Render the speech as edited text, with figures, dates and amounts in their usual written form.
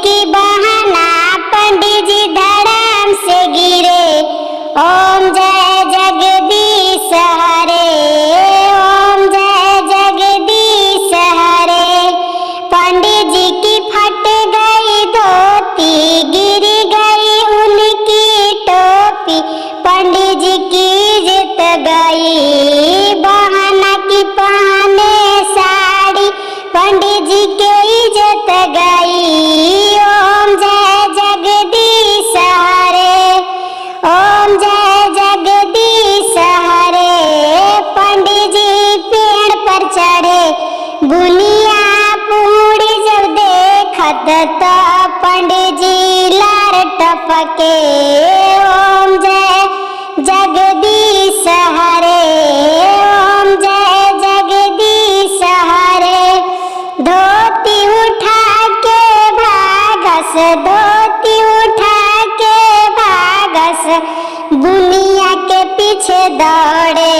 की बहाना पंडित जी धड़ाम से गिरे। ओम जय जगदीश हरे, ओम जय जगदीश हरे। पंडित जी की फट गई धोती, गिर गई उनकी टोपी। पंडित जी की इज्जत गई, बहाना की पहने साड़ी। पंडित जी की इज्जत गई। ओम जय जगदीश हरे, ओम जय जगदीश हरे। पंडित जी पेड़ पर चढ़े, बुनिया पूरी जब देखत तो पंडित जी लार टपके। ओम जय जगदीश हरे, ओम जय जगदीश हरे। धोती उठा के भागस, धोती उठा के भागस, बुनिया के पीछे दौड़े।